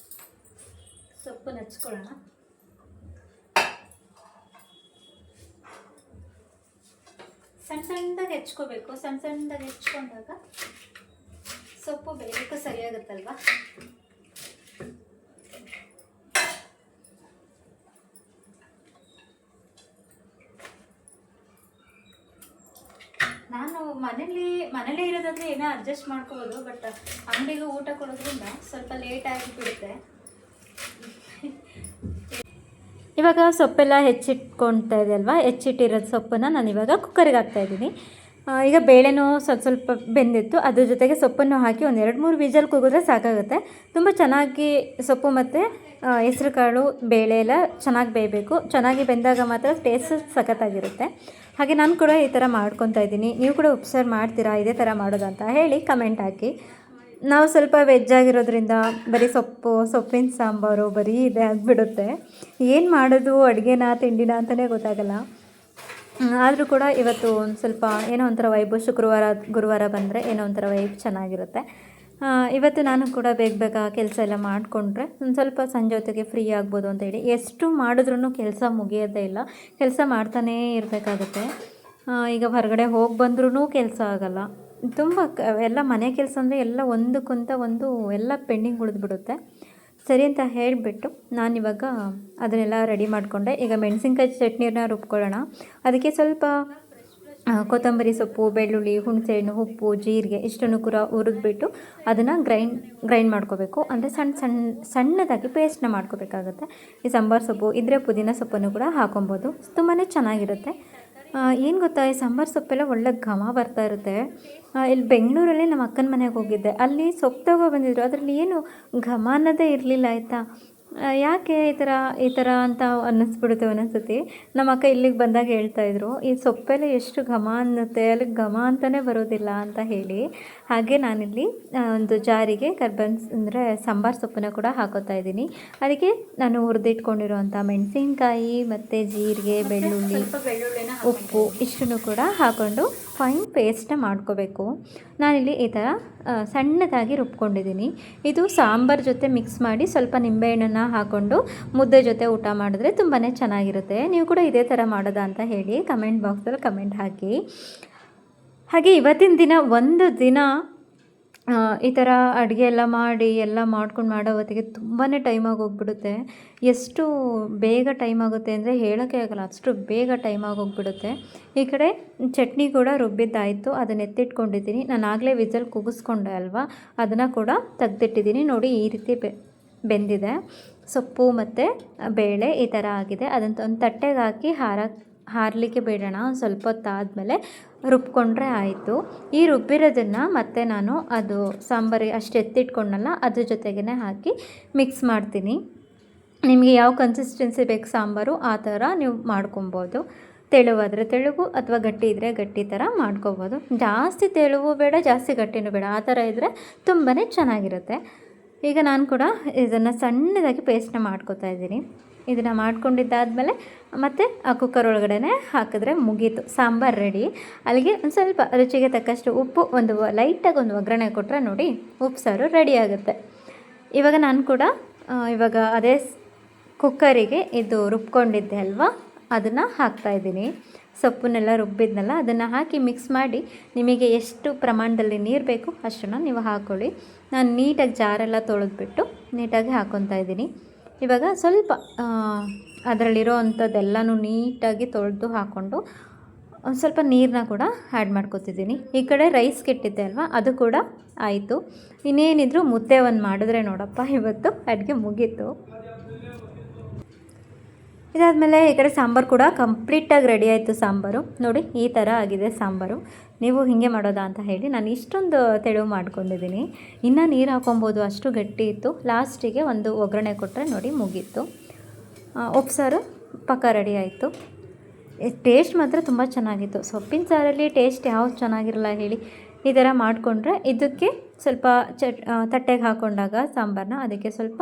ಸೊಪ್ಪನ್ನು ಹಚ್ಕೊಳ್ಳೋಣ. ಸಣ್ಣ ಸಣ್ಣದಾಗಿ ಹೆಚ್ಕೋಬೇಕು. ಸಣ್ಣ ಸಣ್ಣದಾಗಿ ಹೆಚ್ಕೊಂಡಾಗ ಸೊಪ್ಪು ಬೇಯಲಿಕ್ಕೂ ಸರಿಯಾಗುತ್ತಲ್ವಾ. ನಾನು ಮನೇಲಿ ಇರೋದಾದ್ರೆ ಏನೋ ಅಡ್ಜಸ್ಟ್ ಮಾಡ್ಕೋಬೋದು, ಬಟ್ ಅಂಗಡಿಗೆ ಊಟ ಕೊಡೋದ್ರಿಂದ ಸ್ವಲ್ಪ ಲೇಟಾಗಿ ಬಿಡುತ್ತೆ. ಇವಾಗ ಸೊಪ್ಪೆಲ್ಲ ಹೆಚ್ಚಿಟ್ಕೊಳ್ತಾ ಇದೆ ಅಲ್ವಾ, ಹೆಚ್ಚಿಟ್ಟಿರೋದು ಸೊಪ್ಪನ್ನು ನಾನು ಇವಾಗ ಕುಕ್ಕರಿಗೆ ಹಾಕ್ತಾಯಿದ್ದೀನಿ. ಈಗ ಬೇಳೆನೂ ಸ್ವಲ್ಪ ಬೆಂದಿತ್ತು, ಅದ್ರ ಜೊತೆಗೆ ಸೊಪ್ಪನ್ನು ಹಾಕಿ ಒಂದು 2-3 ವಿಜಲ್ ಕೂಗಿದ್ರೆ ಸಾಕಾಗುತ್ತೆ. ತುಂಬ ಚೆನ್ನಾಗಿ ಸೊಪ್ಪು ಮತ್ತು ಹೆಸರು ಕಾಳು ಬೇಳೆ ಎಲ್ಲ ಚೆನ್ನಾಗಿ ಬೇಯಬೇಕು. ಚೆನ್ನಾಗಿ ಬೆಂದಾಗ ಮಾತ್ರ ಟೇಸ್ಟ್ ಸಖತ್ತಾಗಿರುತ್ತೆ. ಹಾಗೆ ನಾನು ಕೂಡ ಈ ಥರ ಮಾಡ್ಕೊತಾ ಇದ್ದೀನಿ. ನೀವು ಕೂಡ ಉಪಚಾರ ಮಾಡ್ತೀರಾ ಇದೇ ಥರ ಮಾಡೋದಂತ ಹೇಳಿ ಕಮೆಂಟ್ ಹಾಕಿ. ನಾವು ಸ್ವಲ್ಪ ವೆಜ್ ಆಗಿರೋದ್ರಿಂದ ಬರೀ ಸೊಪ್ಪಿನ ಸಾಂಬಾರು ಬರೀ ಇದೇ ಆಗಿಬಿಡುತ್ತೆ. ಏನು ಮಾಡೋದು ಅಡುಗೆನ ತಿಂಡಿನ ಅಂತಲೇ ಗೊತ್ತಾಗಲ್ಲ. ಆದರೂ ಕೂಡ ಇವತ್ತು ಒಂದು ಸ್ವಲ್ಪ ಏನೋ ಒಂಥರ ವೈಬು. ಶುಕ್ರವಾರ ಗುರುವಾರ ಬಂದರೆ ಏನೋ ಒಂಥರ ವೈಬ್ ಚೆನ್ನಾಗಿರುತ್ತೆ. ಇವತ್ತು ನಾನು ಕೂಡ ಬೇಗ ಕೆಲಸ ಎಲ್ಲ ಮಾಡಿಕೊಂಡ್ರೆ ಒಂದು ಸ್ವಲ್ಪ ಸಂಜೆ ಹೊತ್ತಿಗೆ ಫ್ರೀ ಆಗ್ಬೋದು ಅಂತೇಳಿ. ಎಷ್ಟು ಮಾಡಿದ್ರೂ ಕೆಲಸ ಮುಗಿಯೋದೇ ಇಲ್ಲ, ಕೆಲಸ ಮಾಡ್ತಾನೇ ಇರಬೇಕಾಗುತ್ತೆ. ಈಗ ಹೊರಗಡೆ ಹೋಗಿ ಬಂದ್ರೂ ಕೆಲಸ ಆಗೋಲ್ಲ. ತುಂಬ ಎಲ್ಲ ಮನೆ ಕೆಲಸ ಅಂದರೆ ಎಲ್ಲ ಒಂದಕ್ಕೊಂತ ಒಂದು ಎಲ್ಲ ಪೆಂಡಿಂಗ್ ಉಳಿದ್ಬಿಡುತ್ತೆ. ಸರಿ ಅಂತ ಹೇಳಿಬಿಟ್ಟು ನಾನಿವಾಗ ಅದನ್ನೆಲ್ಲ ರೆಡಿ ಮಾಡಿಕೊಂಡೆ. ಈಗ ಮೆಣಸಿನ್ಕಾಯಿ ಚಟ್ನಿನ ರುಬ್ಕೊಳ್ಳೋಣ. ಅದಕ್ಕೆ ಸ್ವಲ್ಪ ಕೊತ್ತಂಬರಿ ಸೊಪ್ಪು, ಬೆಳ್ಳುಳ್ಳಿ, ಹುಣಸೆಹಣ್ಣು, ಉಪ್ಪು, ಜೀರಿಗೆ ಇಷ್ಟನ್ನು ಕೂಡ ಹುರಿದ್ಬಿಟ್ಟು ಅದನ್ನು ಗ್ರೈಂಡ್ ಮಾಡ್ಕೋಬೇಕು. ಅಂದರೆ ಸಣ್ಣದಾಗಿ ಪೇಸ್ಟ್ನ ಮಾಡ್ಕೋಬೇಕಾಗುತ್ತೆ. ಈ ಸಾಂಬಾರು ಸೊಪ್ಪು ಇದ್ದರೆ ಪುದೀನ ಸೊಪ್ಪನ್ನು ಕೂಡ ಹಾಕೊಬೋದು, ತುಂಬಾ ಚೆನ್ನಾಗಿರುತ್ತೆ. ಏನು ಗೊತ್ತಾ, ಈ ಸಾಂಬಾರು ಸೊಪ್ಪೆಲ್ಲ ಒಳ್ಳೆ ಘಮ ಬರ್ತಾ ಇರುತ್ತೆ. ಇಲ್ಲಿ ಬೆಂಗಳೂರಲ್ಲಿ ನಮ್ಮ ಅಕ್ಕನ ಮನೆಗೆ ಹೋಗಿದ್ದೆ, ಅಲ್ಲಿ ಸೊಪ್ಪು ತಗೊಬಂದಿದ್ರು, ಅದರಲ್ಲಿ ಏನು ಘಮ ಅನ್ನೋದೇ ಇರಲಿಲ್ಲ ಆಯಿತಾ. ಯಾಕೆ ಈ ಥರ ಅಂತ ಅನ್ನಿಸ್ಬಿಡುತ್ತೆ ಒಂದೊಂದ್ಸತಿ. ನಮ್ಮ ಅಕ್ಕ ಇಲ್ಲಿಗೆ ಬಂದಾಗ ಹೇಳ್ತಾಯಿದ್ರು, ಈ ಸೊಪ್ಪೆಲ್ಲ ಎಷ್ಟು ಘಮ ಅನ್ನುತ್ತೆ, ಅಲ್ಲಿ ಘಮ ಅಂತಲೇ ಬರೋದಿಲ್ಲ ಅಂತ ಹೇಳಿ. ಹಾಗೆ ನಾನಿಲ್ಲಿ ಒಂದು ಜಾರಿಗೆ ಅಂದರೆ ಸಾಂಬಾರು ಸೊಪ್ಪನ್ನು ಕೂಡ ಹಾಕೋತಾ ಇದ್ದೀನಿ. ಅದಕ್ಕೆ ನಾನು ಹುರಿದಿಟ್ಕೊಂಡಿರುವಂಥ ಮೆಣಸಿನ್ಕಾಯಿ ಮತ್ತು ಜೀರಿಗೆ, ಬೆಳ್ಳುಳ್ಳಿ, ಉಪ್ಪು ಇಷ್ಟನ್ನು ಕೂಡ ಹಾಕ್ಕೊಂಡು ಫೈನ್ ಪೇಸ್ಟ್ನ ಮಾಡ್ಕೋಬೇಕು. ನಾನಿಲ್ಲಿ ಈ ಥರ ಸಣ್ಣದಾಗಿ ರುಬ್ಕೊಂಡಿದ್ದೀನಿ. ಇದು ಸಾಂಬಾರು ಜೊತೆ ಮಿಕ್ಸ್ ಮಾಡಿ ಸ್ವಲ್ಪ ನಿಂಬೆಹಣ್ಣನ್ನು ಹಾಕ್ಕೊಂಡು ಮುದ್ದೆ ಜೊತೆ ಊಟ ಮಾಡಿದ್ರೆ ತುಂಬಾ ಚೆನ್ನಾಗಿರುತ್ತೆ. ನೀವು ಕೂಡ ಇದೇ ಥರ ಮಾಡೋದಾ ಅಂತ ಹೇಳಿ ಕಮೆಂಟ್ ಬಾಕ್ಸಲ್ಲಿ ಕಮೆಂಟ್ ಹಾಕಿ. ಹಾಗೆ ಇವತ್ತಿನ ದಿನ ಒಂದು ದಿನ ಈ ಥರ ಅಡುಗೆ ಎಲ್ಲ ಮಾಡಿ ಎಲ್ಲ ಮಾಡ್ಕೊಂಡು ಮಾಡೋ ಹೊತ್ತಿಗೆ ತುಂಬಾ ಟೈಮ್ ಆಗೋಗ್ಬಿಡುತ್ತೆ. ಎಷ್ಟು ಬೇಗ ಟೈಮ್ ಆಗುತ್ತೆ ಅಂದರೆ ಹೇಳೋಕ್ಕೆ ಆಗೋಲ್ಲ, ಅಷ್ಟು ಬೇಗ ಟೈಮ್ ಆಗೋಗ್ಬಿಡುತ್ತೆ. ಈ ಕಡೆ ಚಟ್ನಿ ಕೂಡ ರುಬ್ಬಿದ್ದಾಯಿತು, ಅದನ್ನು ಎತ್ತಿಟ್ಕೊಂಡಿದ್ದೀನಿ. ನಾನು ಆಗಲೇ ವಿಸಲ್ ಕೂಗಿಸ್ಕೊಂಡೆ ಅಲ್ವಾ, ಅದನ್ನು ಕೂಡ ತೆಗ್ದಿಟ್ಟಿದ್ದೀನಿ. ನೋಡಿ ಈ ರೀತಿ ಬೆಂದಿದೆ ಸೊಪ್ಪು ಮತ್ತು ಬೇಳೆ ಈ ಥರ ಆಗಿದೆ. ಅದನ್ನು ಒಂದು ತಟ್ಟೆಗೆ ಹಾಕಿ ಹಾರಲಿಕ್ಕೆ ಬಿಡೋಣ. ಒಂದು ಸ್ವಲ್ಪ ಹೊತ್ತಾದಮೇಲೆ ರುಬ್ಕೊಂಡ್ರೆ ಆಯಿತು. ಈ ರುಬ್ಬಿರೋದನ್ನು ಮತ್ತೆ ನಾನು ಅದು ಸಾಂಬಾರು ಅಷ್ಟು ಎತ್ತಿಟ್ಕೊಂಡಲ್ಲ ಅದ್ರ ಜೊತೆಗೇ ಹಾಕಿ ಮಿಕ್ಸ್ ಮಾಡ್ತೀನಿ. ನಿಮಗೆ ಯಾವ ಕನ್ಸಿಸ್ಟೆನ್ಸಿ ಬೇಕು ಸಾಂಬಾರು ಆ ಥರ ನೀವು ಮಾಡ್ಕೊಬೋದು. ತೆಳುವಾದರೆ ತೆಳುವು ಅಥವಾ ಗಟ್ಟಿ ಇದ್ದರೆ ಗಟ್ಟಿ ಥರ ಮಾಡ್ಕೊಬೋದು. ಜಾಸ್ತಿ ತೆಳುವು ಬೇಡ, ಜಾಸ್ತಿ ಗಟ್ಟಿನೂ ಬೇಡ, ಆ ಥರ ಇದ್ದರೆ ತುಂಬಾ ಚೆನ್ನಾಗಿರುತ್ತೆ. ಈಗ ನಾನು ಕೂಡ ಇದನ್ನು ಸಣ್ಣದಾಗಿ ಪೇಸ್ಟ್ನ ಮಾಡ್ಕೊತಾ ಇದ್ದೀನಿ. ಇದನ್ನು ಮಾಡ್ಕೊಂಡಿದ್ದಾದಮೇಲೆ ಮತ್ತು ಆ ಕುಕ್ಕರ್ ಒಳಗಡೆ ಹಾಕಿದ್ರೆ ಮುಗೀತು, ಸಾಂಬಾರು ರೆಡಿ. ಅಲ್ಲಿಗೆ ಒಂದು ಸ್ವಲ್ಪ ರುಚಿಗೆ ತಕ್ಕಷ್ಟು ಉಪ್ಪು, ಒಂದು ಲೈಟಾಗಿ ಒಂದು ಒಗ್ಗರಣೆ ಕೊಟ್ಟರೆ ನೋಡಿ ಉಪ್ಸಾರು ರೆಡಿ ಆಗುತ್ತೆ. ಇವಾಗ ನಾನು ಕೂಡ ಇವಾಗ ಅದೇ ಕುಕ್ಕರಿಗೆ ಇದು ರುಬ್ಕೊಂಡಿದ್ದೆ ಅಲ್ವಾ, ಅದನ್ನು ಹಾಕ್ತಾಯಿದ್ದೀನಿ. ಸೊಪ್ಪನ್ನೆಲ್ಲ ರುಬ್ಬಿದ್ನಲ್ಲ ಅದನ್ನು ಹಾಕಿ ಮಿಕ್ಸ್ ಮಾಡಿ ನಿಮಗೆ ಎಷ್ಟು ಪ್ರಮಾಣದಲ್ಲಿ ನೀರು ಬೇಕು ಅಷ್ಟನ್ನು ನೀವು ಹಾಕ್ಕೊಳ್ಳಿ. ನಾನು ನೀಟಾಗಿ ಜಾರೆಲ್ಲ ತೊಳೆದ್ಬಿಟ್ಟು ನೀಟಾಗಿ ಹಾಕ್ಕೊತಾ ಇದ್ದೀನಿ. ಇವಾಗ ಸ್ವಲ್ಪ ಅದರಲ್ಲಿರೋ ಅಂಥದ್ದೆಲ್ಲನೂ ನೀಟಾಗಿ ತೊಳೆದು ಹಾಕ್ಕೊಂಡು ಒಂದು ಸ್ವಲ್ಪ ನೀರನ್ನ ಕೂಡ ಆ್ಯಡ್ ಮಾಡ್ಕೊತಿದ್ದೀನಿ. ಈ ಕಡೆ ರೈಸ್ ಕೆಟ್ಟಿದ್ದೆ ಅಲ್ವಾ, ಅದು ಕೂಡ ಆಯಿತು. ಇನ್ನೇನಿದ್ರು ಮುದ್ದೆ ಒಂದು ಮಾಡಿದ್ರೆ ನೋಡಪ್ಪ ಇವತ್ತು ಅಡುಗೆ ಮುಗೀತು. ಇದಾದಮೇಲೆ ಈ ಕಡೆ ಸಾಂಬಾರು ಕೂಡ ಕಂಪ್ಲೀಟಾಗಿ ರೆಡಿ ಆಯಿತು. ಸಾಂಬಾರು ನೋಡಿ ಈ ಥರ ಆಗಿದೆ ಸಾಂಬಾರು. ನೀವು ಹೀಗೆ ಮಾಡೋದಾ ಅಂತ ಹೇಳಿ ನಾನು ಇಷ್ಟೊಂದು ತೆಳು ಮಾಡ್ಕೊಂಡಿದ್ದೀನಿ. ಇನ್ನೂ ನೀರು ಹಾಕೊಬೋದು, ಅಷ್ಟು ಗಟ್ಟಿ ಇತ್ತು. ಲಾಸ್ಟಿಗೆ ಒಂದು ಒಗ್ಗರಣೆ ಕೊಟ್ಟರೆ ನೋಡಿ ಮುಗೀತು. ಉಪ್ಸಾರು ಪಕ್ಕ ರೆಡಿ ಆಯಿತು. ಟೇಸ್ಟ್ ಮಾತ್ರ ತುಂಬ ಚೆನ್ನಾಗಿತ್ತು. ಸೊಪ್ಪಿನ ಸಾರಲ್ಲಿ ಟೇಸ್ಟ್ ಯಾವ್ದು ಚೆನ್ನಾಗಿರಲ್ಲ ಹೇಳಿ. ಈ ಥರ ಮಾಡಿಕೊಂಡ್ರೆ ಇದಕ್ಕೆ ಸ್ವಲ್ಪ ತಟ್ಟೆಗೆ ಹಾಕ್ಕೊಂಡಾಗ ಸಾಂಬಾರನ್ನ ಅದಕ್ಕೆ ಸ್ವಲ್ಪ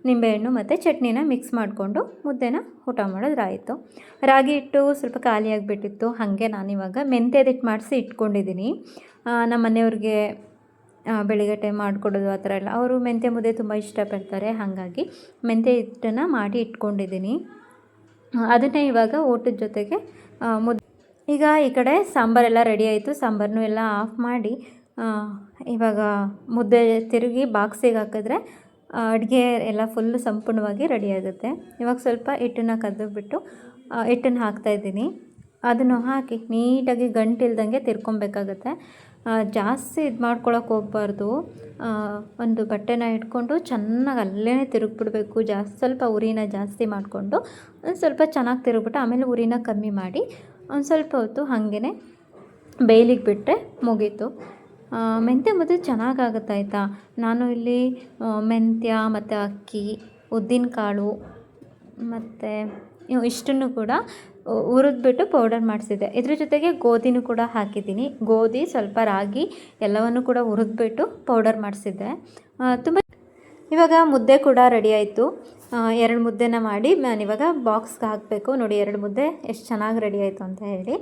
ನಿಂಬೆಹಣ್ಣು ಮತ್ತು ಚಟ್ನಿನ ಮಿಕ್ಸ್ ಮಾಡಿಕೊಂಡು ಮುದ್ದೆನ ಊಟ ಮಾಡಿದ್ರಾಯಿತು. ರಾಗಿ ಹಿಟ್ಟು ಸ್ವಲ್ಪ ಖಾಲಿಯಾಗಿಬಿಟ್ಟಿತ್ತು, ಹಾಗೆ ನಾನಿವಾಗ ಮೆಂತ್ಯದ ಹಿಟ್ಟು ಮಾಡಿಸಿ ಇಟ್ಕೊಂಡಿದ್ದೀನಿ. ನಮ್ಮ ಮನೆಯವ್ರಿಗೆ ಬೆಳಿಗ್ಗೆ ಟೈಮ್ ಮಾಡಿಕೊಡೋದು ಆ ಥರ ಎಲ್ಲ, ಅವರು ಮೆಂತ್ಯ ಮುದ್ದೆ ತುಂಬ ಇಷ್ಟಪಡ್ತಾರೆ. ಹಾಗಾಗಿ ಮೆಂತ್ಯ ಹಿಟ್ಟನ್ನು ಮಾಡಿ ಇಟ್ಕೊಂಡಿದ್ದೀನಿ. ಅದನ್ನೇ ಇವಾಗ ಊಟದ ಜೊತೆಗೆ ಮುದ್ದೆ. ಈಗ ಈ ಕಡೆ ಸಾಂಬಾರೆಲ್ಲ ರೆಡಿ ಆಯಿತು. ಸಾಂಬಾರನ್ನೂ ಎಲ್ಲ ಆಫ್ ಮಾಡಿ ಇವಾಗ ಮುದ್ದೆ ತಿರುಗಿ ಬಾಕ್ಸಿಗೆ ಹಾಕಿದ್ರೆ ಅಡುಗೆ ಎಲ್ಲ ಫುಲ್ಲು ಸಂಪೂರ್ಣವಾಗಿ ರೆಡಿ ಆಗುತ್ತೆ. ಇವಾಗ ಸ್ವಲ್ಪ ಹಿಟ್ಟನ್ನು ಕದ್ದುಬಿಟ್ಟು ಹಿಟ್ಟನ್ನು ಹಾಕ್ತಾಯಿದ್ದೀನಿ. ಅದನ್ನು ಹಾಕಿ ನೀಟಾಗಿ ಗಂಟಿಲ್ದಂಗೆ ತಿರ್ಕೊಬೇಕಾಗತ್ತೆ. ಜಾಸ್ತಿ ಇದು ಮಾಡ್ಕೊಳಕ್ಕೆ ಹೋಗ್ಬಾರ್ದು. ಒಂದು ಬಟ್ಟೆನ ಇಟ್ಕೊಂಡು ಚೆನ್ನಾಗಿ ಅಲ್ಲೇ ತಿರುಗಿಬಿಡ್ಬೇಕು. ಸ್ವಲ್ಪ ಉರಿನ ಜಾಸ್ತಿ ಮಾಡಿಕೊಂಡು ಒಂದು ಸ್ವಲ್ಪ ಚೆನ್ನಾಗಿ ತಿರುಗಿಬಿಟ್ಟು ಆಮೇಲೆ ಉರಿನ ಕಮ್ಮಿ ಮಾಡಿ ಒಂದು ಸ್ವಲ್ಪ ಹೊತ್ತು ಹಾಗೇ ಬೇಯ್ಲಿಕ್ಕೆ ಬಿಟ್ಟರೆ ಮುಗೀತು. ಮೆಂತ್ಯ ಮುದ್ದೆ ಚೆನ್ನಾಗಾಗುತ್ತೆ ಆಯಿತಾ. ನಾನು ಇಲ್ಲಿ ಮೆಂತ್ಯ ಮತ್ತು ಅಕ್ಕಿ, ಉದ್ದಿನಕಾಳು ಮತ್ತು ಇಷ್ಟನ್ನು ಕೂಡ ಹುರಿದ್ಬಿಟ್ಟು ಪೌಡರ್ ಮಾಡಿಸಿದ್ದೆ. ಇದ್ರ ಜೊತೆಗೆ ಗೋಧಿನೂ ಕೂಡ ಹಾಕಿದ್ದೀನಿ. ಗೋಧಿ ಸ್ವಲ್ಪ ರಾಗಿ ಎಲ್ಲವನ್ನು ಕೂಡ ಹುರಿದ್ಬಿಟ್ಟು ಪೌಡರ್ ಮಾಡಿಸಿದ್ದೆ. ತುಂಬ ಇವಾಗ ಮುದ್ದೆ ಕೂಡ ರೆಡಿ ಆಯಿತು. 2 ಮುದ್ದೆನ ಮಾಡಿ ನಾನಿವಾಗ ಬಾಕ್ಸ್ಗೆ ಹಾಕಬೇಕು. ನೋಡಿ 2 ಮುದ್ದೆ ಎಷ್ಟು ಚೆನ್ನಾಗಿ ರೆಡಿ ಆಯಿತು ಅಂತ ಹೇಳಿ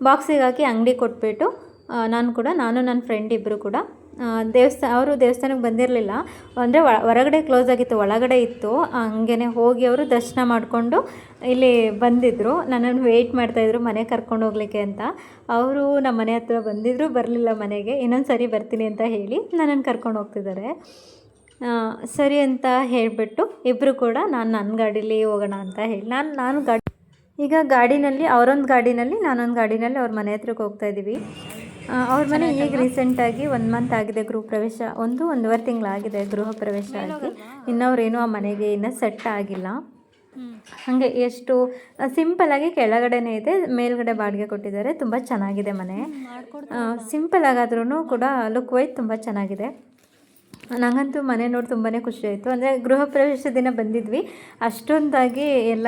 ಬಾಕ್ಸಿಗೆ ಹಾಕಿ ಅಂಗಡಿ ಕೊಟ್ಬಿಟ್ಟು ನಾನು ನನ್ನ ಫ್ರೆಂಡ್ ಇಬ್ಬರು ಕೂಡ ಅವರು ದೇವಸ್ಥಾನಕ್ಕೆ ಬಂದಿರಲಿಲ್ಲ. ಅಂದರೆ ಹೊರಗಡೆ ಕ್ಲೋಸ್ ಆಗಿತ್ತು, ಒಳಗಡೆ ಇತ್ತು. ಹಂಗೇ ಹೋಗಿ ಅವರು ದರ್ಶನ ಮಾಡಿಕೊಂಡು ಇಲ್ಲಿ ಬಂದಿದ್ದರು. ನನ್ನನ್ನು ವೆಯ್ಟ್ ಮಾಡ್ತಾಯಿದ್ರು ಮನೆಗೆ ಕರ್ಕೊಂಡು ಹೋಗ್ಲಿಕ್ಕೆ ಅಂತ. ಅವರು ನಮ್ಮ ಮನೆ ಹತ್ರ ಬಂದಿದ್ದರು, ಬರಲಿಲ್ಲ ಮನೆಗೆ. ಇನ್ನೊಂದು ಸರಿ ಬರ್ತೀನಿ ಅಂತ ಹೇಳಿ ನನ್ನನ್ನು ಕರ್ಕೊಂಡು ಹೋಗ್ತಿದ್ದಾರೆ. ಸರಿ ಅಂತ ಹೇಳಿಬಿಟ್ಟು ಇಬ್ಬರು ಕೂಡ ನನ್ನ ಗಾಡೀಲಿ ಹೋಗೋಣ ಅಂತ ಹೇಳಿ ನಾನು ಈಗ ಗಾಡಿನಲ್ಲಿ ಅವರೊಂದು ಗಾಡಿನಲ್ಲಿ ನಾನೊಂದು ಗಾಡಿನಲ್ಲಿ ಅವ್ರ ಮನೆ ಹತ್ರಕ್ಕೆ ಹೋಗ್ತಾಯಿದ್ದೀವಿ. ಅವ್ರ ಮನೆ ಈಗ ರೀಸೆಂಟಾಗಿ 1 ಮಂತ್ ಆಗಿದೆ ಗೃಹ ಪ್ರವೇಶ, 1.5 ತಿಂಗಳಾಗಿದೆ ಗೃಹ ಪ್ರವೇಶ ಆಗಿ. ಇನ್ನವ್ರೇನೂ ಆ ಮನೆಗೆ ಇನ್ನೂ ಸೆಟ್ ಆಗಿಲ್ಲ. ಹಾಗೆ ಎಷ್ಟು ಸಿಂಪಲ್ಲಾಗಿ ಕೆಳಗಡೆನೇ ಇದೆ, ಮೇಲ್ಗಡೆ ಬಾಡಿಗೆ ಕೊಟ್ಟಿದ್ದಾರೆ. ತುಂಬ ಚೆನ್ನಾಗಿದೆ ಮನೆ. ಸಿಂಪಲ್ ಆಗಾದ್ರೂ ಕೂಡ ಲುಕ್ ವೈಸ್ ತುಂಬ ಚೆನ್ನಾಗಿದೆ. ನನಗಂತೂ ಮನೆ ನೋಡಿ ತುಂಬಾ ಖುಷಿ ಆಯಿತು. ಅಂದರೆ ಗೃಹ ಪ್ರವೇಶ ದಿನ ಬಂದಿದ್ವಿ, ಅಷ್ಟೊಂದಾಗಿ ಎಲ್ಲ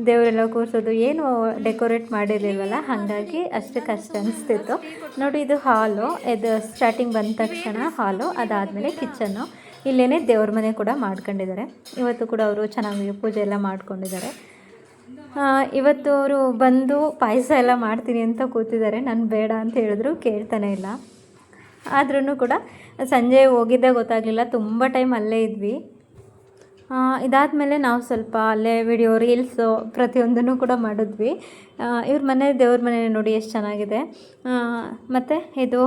ದೇವರೆಲ್ಲ ಕೂರಿಸೋದು ಏನು ಡೆಕೋರೇಟ್ ಮಾಡಿರಲಿಲ್ವಲ್ಲ, ಹಾಗಾಗಿ ಅಷ್ಟಕ್ಕಷ್ಟು ಅನಿಸ್ತಿತ್ತು. ನೋಡಿ ಇದು ಹಾಲು, ಇದು ಸ್ಟಾರ್ಟಿಂಗ್ ಬಂದ ತಕ್ಷಣ ಹಾಲು, ಅದಾದಮೇಲೆ ಕಿಚನ್ನು. ಇಲ್ಲೇ ದೇವ್ರ ಮನೆ ಕೂಡ ಮಾಡ್ಕೊಂಡಿದ್ದಾರೆ. ಇವತ್ತು ಕೂಡ ಅವರು ಚೆನ್ನಾಗಿ ಪೂಜೆ ಎಲ್ಲ ಮಾಡ್ಕೊಂಡಿದ್ದಾರೆ. ಇವತ್ತು ಅವರು ಬಂದು ಪಾಯಸ ಎಲ್ಲ ಮಾಡ್ತೀನಿ ಅಂತ ಕೂತಿದ್ದಾರೆ. ನಾನು ಬೇಡ ಅಂತ ಹೇಳಿದ್ರು, ಕೇಳ್ತಾನೆ ಇಲ್ಲ. ಆದ್ರೂ ಕೂಡ ಸಂಜೆ ಹೋಗಿದ್ದೇ ಗೊತ್ತಾಗಲಿಲ್ಲ, ತುಂಬ ಟೈಮ್ ಅಲ್ಲೇ ಇದ್ವಿ. ಇದಾದಮೇಲೆ ನಾವು ಸ್ವಲ್ಪ ಅಲ್ಲೇ ವಿಡಿಯೋ, ರೀಲ್ಸು ಪ್ರತಿಯೊಂದನ್ನು ಕೂಡ ಮಾಡಿದ್ವಿ. ಇವ್ರ ಮನೆ ದೇವ್ರ ಮನೆ ನೋಡಿ ಎಷ್ಟು ಚೆನ್ನಾಗಿದೆ. ಮತ್ತು ಇದು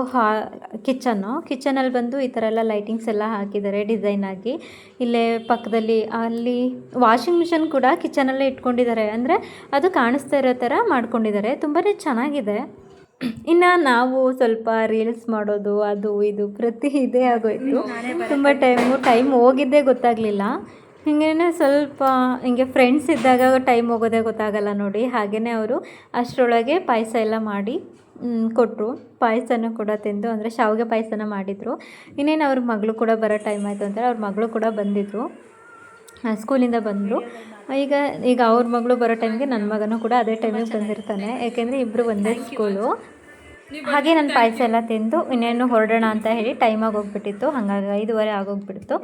ಕಿಚನಲ್ಲಿ ಬಂದು ಈ ಥರ ಎಲ್ಲ ಲೈಟಿಂಗ್ಸ್ ಎಲ್ಲ ಹಾಕಿದ್ದಾರೆ ಡಿಸೈನಾಗಿ. ಇಲ್ಲೇ ಪಕ್ಕದಲ್ಲಿ ಅಲ್ಲಿ ವಾಷಿಂಗ್ ಮಿಷಿನ್ ಕೂಡ ಕಿಚನಲ್ಲೇ ಇಟ್ಕೊಂಡಿದ್ದಾರೆ. ಅಂದರೆ ಅದು ಕಾಣಿಸ್ತಾ ಇರೋ ಥರ ಮಾಡ್ಕೊಂಡಿದ್ದಾರೆ. ತುಂಬಾ ಚೆನ್ನಾಗಿದೆ. ಇನ್ನು ನಾವು ಸ್ವಲ್ಪ ರೀಲ್ಸ್ ಮಾಡೋದು ಅದು ಇದು ಇದೇ ಆಗೋಯಿತು. ತುಂಬ ಟೈಮ್ ಹೋಗಿದ್ದೇ ಗೊತ್ತಾಗಲಿಲ್ಲ. ಹಿಂಗೇ ಸ್ವಲ್ಪ ಹಿಂಗೆ ಫ್ರೆಂಡ್ಸ್ ಇದ್ದಾಗ ಟೈಮ್ ಹೋಗೋದೇ ಗೊತ್ತಾಗಲ್ಲ ನೋಡಿ. ಹಾಗೆಯೇ ಅವರು ಅಷ್ಟರೊಳಗೆ ಪಾಯಸ ಎಲ್ಲ ಮಾಡಿ ಕೊಟ್ಟರು. ಪಾಯಸನೂ ಕೂಡ ತಿಂದು, ಅಂದರೆ ಶಾವಿಗೆ ಪಾಯಸನ ಮಾಡಿದರು. ಇನ್ನೇನು ಅವ್ರ ಮಗಳು ಕೂಡ ಬರೋ ಟೈಮ್ ಆಯಿತು ಅಂತೇಳಿ ಅವ್ರ ಮಗಳು ಕೂಡ ಬಂದಿದ್ದರು, ಸ್ಕೂಲಿಂದ ಬಂದರು. ಈಗ ಅವ್ರ ಮಗಳು ಬರೋ ಟೈಮ್ಗೆ ನನ್ನ ಮಗನೂ ಕೂಡ ಅದೇ ಟೈಮಿಗೆ ಬಂದಿರ್ತಾನೆ, ಯಾಕೆಂದರೆ ಇಬ್ಬರು ಒಂದೇ ಸ್ಕೂಲು. ಹಾಗೆ ನಾನು ಪಾಯಸ ಎಲ್ಲ ತಿಂದು ಇನ್ನೇನು ಹೊರಡೋಣ ಅಂತ ಹೇಳಿ ಟೈಮಾಗಿ ಹೋಗ್ಬಿಟ್ಟಿತ್ತು. ಹಾಗಾಗಿ 5:15 ಆಗೋಗ್ಬಿಡ್ತು.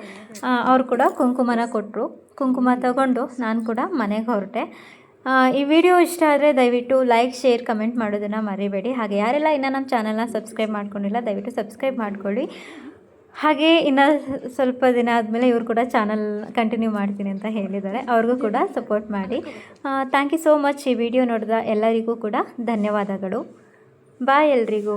ಅವರು ಕೂಡ ಕುಂಕುಮನ ಕೊಟ್ಟರು. ಕುಂಕುಮ ತಗೊಂಡು ನಾನು ಕೂಡ ಮನೆಗೆ ಹೊರಟೆ. ಈ ವಿಡಿಯೋ ಇಷ್ಟ ಆದರೆ ದಯವಿಟ್ಟು ಲೈಕ್, ಶೇರ್, ಕಮೆಂಟ್ ಮಾಡೋದನ್ನು ಮರಿಬೇಡಿ. ಹಾಗೆ ಯಾರೆಲ್ಲ ಇನ್ನೂ ನಮ್ಮ ಚಾನಲ್ನ ಸಬ್ಸ್ಕ್ರೈಬ್ ಮಾಡ್ಕೊಂಡಿಲ್ಲ ದಯವಿಟ್ಟು ಸಬ್ಸ್ಕ್ರೈಬ್ ಮಾಡ್ಕೊಳ್ಳಿ. ಹಾಗೆ ಇನ್ನು ಸ್ವಲ್ಪ ದಿನ ಆದಮೇಲೆ ಇವರು ಕೂಡ ಚಾನಲ್ ಕಂಟಿನ್ಯೂ ಮಾಡ್ತೀನಿ ಅಂತ ಹೇಳಿದ್ದಾರೆ. ಅವ್ರಿಗೂ ಕೂಡ ಸಪೋರ್ಟ್ ಮಾಡಿ. Thank you so much. ಈ ವಿಡಿಯೋ ನೋಡಿದ ಎಲ್ಲರಿಗೂ ಕೂಡ ಧನ್ಯವಾದಗಳು. ಬಾಯ್ ಎಲ್ರಿಗೂ.